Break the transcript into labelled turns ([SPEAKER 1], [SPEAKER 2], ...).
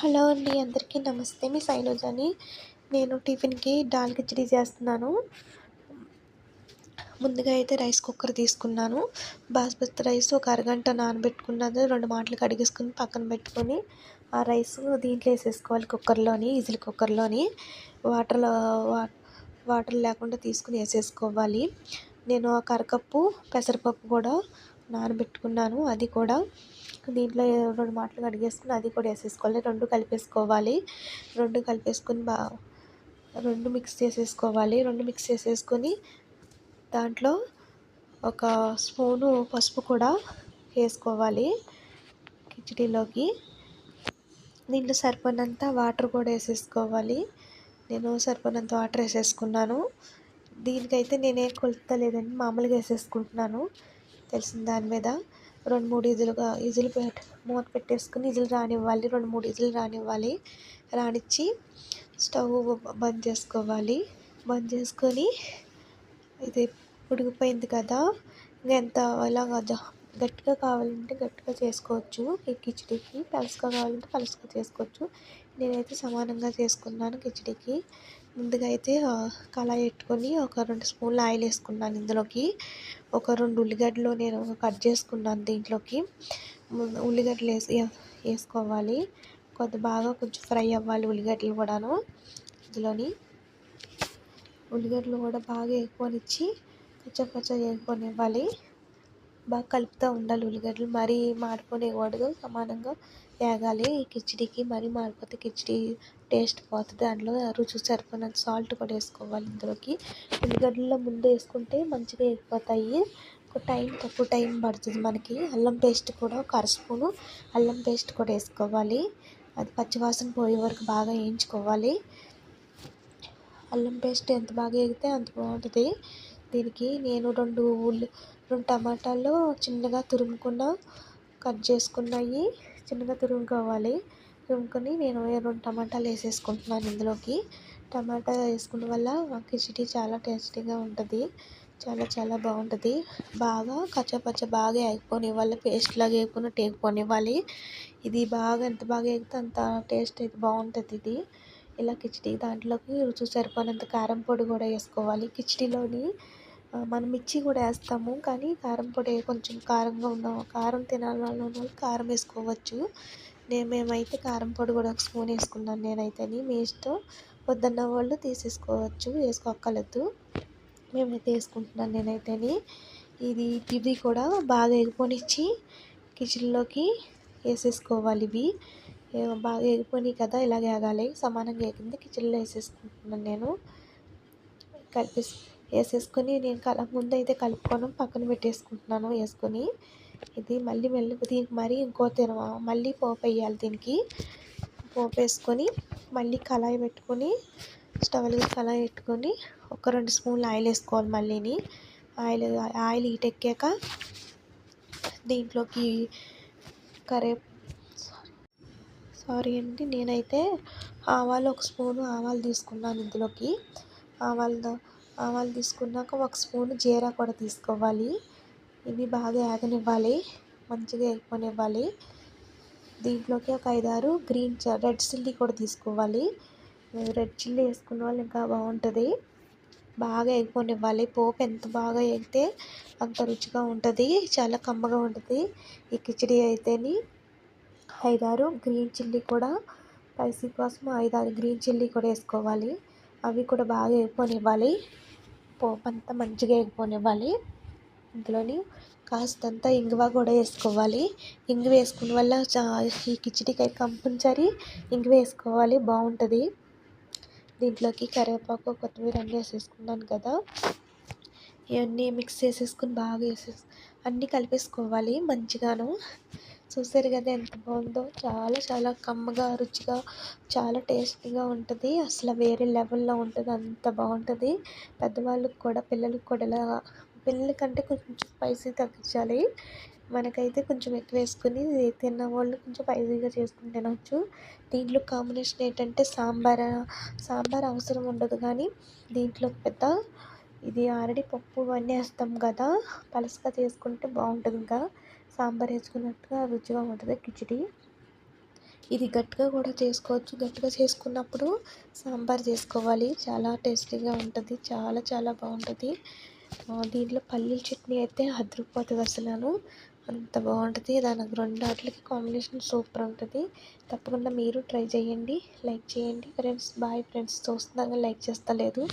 [SPEAKER 1] Hello అండి. అందరికీ నమస్తే. మీ శైలజని. నేను టిఫిన్‌కి దాల్ కిచిడి చేస్తున్నాను. ముందుగా అయితే రైస్ కుక్కర్ తీసుకున్నాను. బాస్మతి రైస్ ఒక అరగంట నానబెట్టుకున్నది 2 మాటలు కడిగేసుకొని పక్కన పెట్టుకొని, ఆ రైస్ దీంట్లో ఏసేసుకోవాలి కుక్కర్‌లోని, విజిల్ కుక్కర్‌లోని. వాటర్‌లో వా వాటర్ లేకుండా తీసుకొని ఏసేసుకోవాలి. నేను ఒక అరకప్పు పెసరపప్పు కూడా నానబెట్టుకున్నాను. అది కూడా దీంట్లో 2 మాటలు కడిగేసుకొని అది కూడా ఏసేసుకోవాలి. 2 కలిపేసుకోవాలి. 2 కలిపేసుకొని 2 మిక్స్ చేసేసుకోవాలి. 2 మిక్స్ చేసేసుకొని దాంట్లో ఒక స్పూను పసుపు కూడా వేసుకోవాలి కిచిడీలోకి. దీంట్లో సరిపడినంత వాటర్ కూడా వేసేసుకోవాలి. నేను సరిపడినంత వాటర్ వేసేసుకున్నాను. దీనికైతే నేనేం కొలత లేదండి, మామూలుగా వేసేసుకుంటున్నాను తెలిసిన దాని మీద. 2, 3 విజిల్ మూత పెట్టేసుకుని విజిల్ రానివ్వాలి. 2, 3 విజిల్ రానివ్వాలి. రానిచ్చి స్టవ్ బంద్ చేసుకోవాలి. బంద్ చేసుకొని ఇది ఉడికిపోయింది కదా, ఎంత ఇలాగ గట్టిగా కావాలంటే గట్టిగా చేసుకోవచ్చు. ఈ కిచిడీకి పలుచగా కావాలంటే పలుచగా చేసుకోవచ్చు. నేనైతే సమానంగా చేసుకున్నాను కిచిడీకి. ముందుగా అయితే కళాయి పెట్టుకొని ఒక 2 స్పూన్లు ఆయిల్ వేసుకున్నాను. ఇందులోకి ఒక 2 ఉల్లిగడ్డలు నేను కట్ చేసుకున్నాను. దీంట్లోకి ఉల్లిగడ్డలు వేసుకోవాలి. బాగా కొంచెం ఫ్రై అవ్వాలి ఉల్లిగడ్డలు కూడాను. ఇందులోని ఉల్లిగడ్డలు కూడా బాగా వేపుకొనిచ్చి కచ్చపచ్చగా వేపుకొనివ్వాలి. బాగా కలుపుతూ ఉండాలి. ఉల్లిగడ్డలు మరీ మాడిపోనివ్వకూడదు, సమానంగా వేగాలి. ఈ కిచిడీకి మరీ మాడిపోతే కిచిడీ టేస్ట్ పోతుంది. దాంట్లో రుచికి సరిపోయినంత సాల్ట్ కూడా వేసుకోవాలి. ఇందులోకి ఉల్లిగడ్డల్లో ముందు వేసుకుంటే మంచిగా వేగిపోతాయి. తక్కువ టైం పడుతుంది మనకి. అల్లం పేస్ట్ కూడా ఒక అర స్పూను అల్లం పేస్ట్ కూడా వేసుకోవాలి. అది పచ్చివాసన పోయే వరకు బాగా వేయించుకోవాలి. అల్లం పేస్ట్ ఎంత బాగా వేగితే అంత బాగుంటుంది. దీనికి నేను 2 టమాటాలు చిన్నగా కట్ చేసుకున్నవి చిన్నగా తురుముకోవాలి. తురుముకొని నేను 2 టమాటాలు వేసేసుకుంటున్నాను ఇందులోకి. టమాటా వేసుకున్న వల్ల కిచిడీ చాలా టేస్టీగా ఉంటుంది. చాలా చాలా బాగుంటుంది. బాగా కచ్చాపచ్చ బాగా వేగిపోనివ్వాలి. పేస్ట్ లాగా వేగిపోనివ్వాలి. ఇది బాగా ఎంత బాగా వేగితే అంత టేస్ట్ అయితే బాగుంటుంది. ఇది ఇలా కిచిడీ దాంట్లోకి రుచికి సరిపోయినంత కారం పొడి కూడా వేసుకోవాలి. కిచిడీలోని మనం మిర్చి కూడా వేస్తాము, కానీ కారం పొడి కొంచెం కారం తినాలన్న కారం వేసుకోవచ్చు. మేమైతే కారం పొడి కూడా ఒక స్పూన్ వేసుకున్నాను నేనైతే. మీ ఇష్టం, వద్దన్న వాళ్ళు తీసేసుకోవచ్చు, వేసుకోక్కర్లేదు. మేమైతే వేసుకుంటున్నాను నేనైతే. ఇవి కూడా బాగా వేగిపోనిచ్చి కిచెన్లోకి వేసేసుకోవాలి. ఇవి బాగా వేగిపోయినాయి కదా, ఇలాగ వేగాలి. సమానంగా వేగింది కిచెన్లో వేసేసుకుంటున్నాను నేను. వేసేసుకొని నేను ముందు అయితే కలుపుకొని పక్కన పెట్టేసుకుంటున్నాను. వేసుకొని ఇది మళ్ళీ దీనికి మరీ మళ్ళీ పోపు వేయాలి. దీనికి పోపు వేసుకొని మళ్ళీ కళాయి పెట్టుకొని కళాయి పెట్టుకొని ఒక 2 స్పూన్లు ఆయిల్ వేసుకోవాలి. మళ్ళీని ఆయిల్ హీట్ ఎక్కాక దీంట్లోకి నేనైతే ఆవాలు ఒక స్పూను ఆవాలు తీసుకున్నాను. ఇందులోకి ఆవాలు తీసుకున్నాక ఒక స్పూను జీరా కూడా తీసుకోవాలి. ఇవి బాగా వేగనివ్వాలి, మంచిగా వేగిపోనివ్వాలి. దీంట్లోకి ఒక 5-6 రెడ్ చిల్లీ కూడా తీసుకోవాలి. రెడ్ చిల్లీ వేసుకున్న వాళ్ళు ఇంకా బాగుంటుంది. బాగా వేగిపోనివ్వాలి. పోపు ఎంత బాగా వేగితే అంత రుచిగా ఉంటుంది, చాలా కమ్మగా ఉంటుంది ఈ కిచిడీ అయితేని. 5-6 గ్రీన్ చిల్లీ కూడా, స్పైసీ కోసం 5-6 గ్రీన్ చిల్లీ కూడా వేసుకోవాలి. అవి కూడా బాగా వేగిపోనివ్వాలి. పోపు అంతా మంచిగా వేగిపోనివ్వాలి. ఇందులోని కాస్తంత ఇంగువ కూడా వేసుకోవాలి. ఇంగువ వేసుకున్న వల్ల ఈ కిచిడీకి కంపల్సరీ ఇంగువ వేసుకోవాలి, బాగుంటుంది. దీంట్లోకి కరివేపాకు, కొత్తిమీర అన్నీ వేసేసుకున్నాను కదా. ఇవన్నీ మిక్స్ చేసేసుకుని బాగా అన్నీ కలిపేసుకోవాలి మంచిగాను. చూసారు కదా ఎంత బాగుందో. చాలా చాలా కమ్మగా, రుచిగా, చాలా టేస్టీగా ఉంటుంది. అసలు వేరే లెవెల్లో ఉంటుంది, అంత బాగుంటుంది. పెద్దవాళ్ళకి కూడా, పిల్లలకి కూడా పిల్లల కంటే కొంచెం స్పైసీ తగ్గించాలి. మనకైతే కొంచెం ఎక్కువ వేసుకుని తిన్న వాళ్ళు కొంచెం స్పైసీగా చేసుకుని తినవచ్చు. దీంట్లో కాంబినేషన్ ఏంటంటే సాంబార్ అవసరం ఉండదు, కానీ దీంట్లో ఇది ఆల్రెడీ పప్పు ఇవన్నీ వేస్తాం కదా, పలసగా చేసుకుంటే బాగుంటుంది. ఇంకా సాంబార్ వేసుకున్నట్టుగా రుచిగా ఉంటుంది కిచిడీ. ఇది గట్టిగా కూడా చేసుకోవచ్చు. గట్టిగా చేసుకున్నప్పుడు సాంబార్ చేసుకోవాలి. చాలా టేస్టీగా ఉంటుంది. చాలా చాలా బాగుంటుంది. దీంట్లో పల్లీల చట్నీ అయితే అదిరిపోతుంది అసలు. అంత బాగుంటుంది. దానికి రెండు వాటికి కాంబినేషన్ సూపర్ ఉంటుంది. తప్పకుండా మీరు ట్రై చేయండి. లైక్ చేయండి ఫ్రెండ్స్. Bye friends. చూస్తున్నారు లైక్ చేస్తలేదు.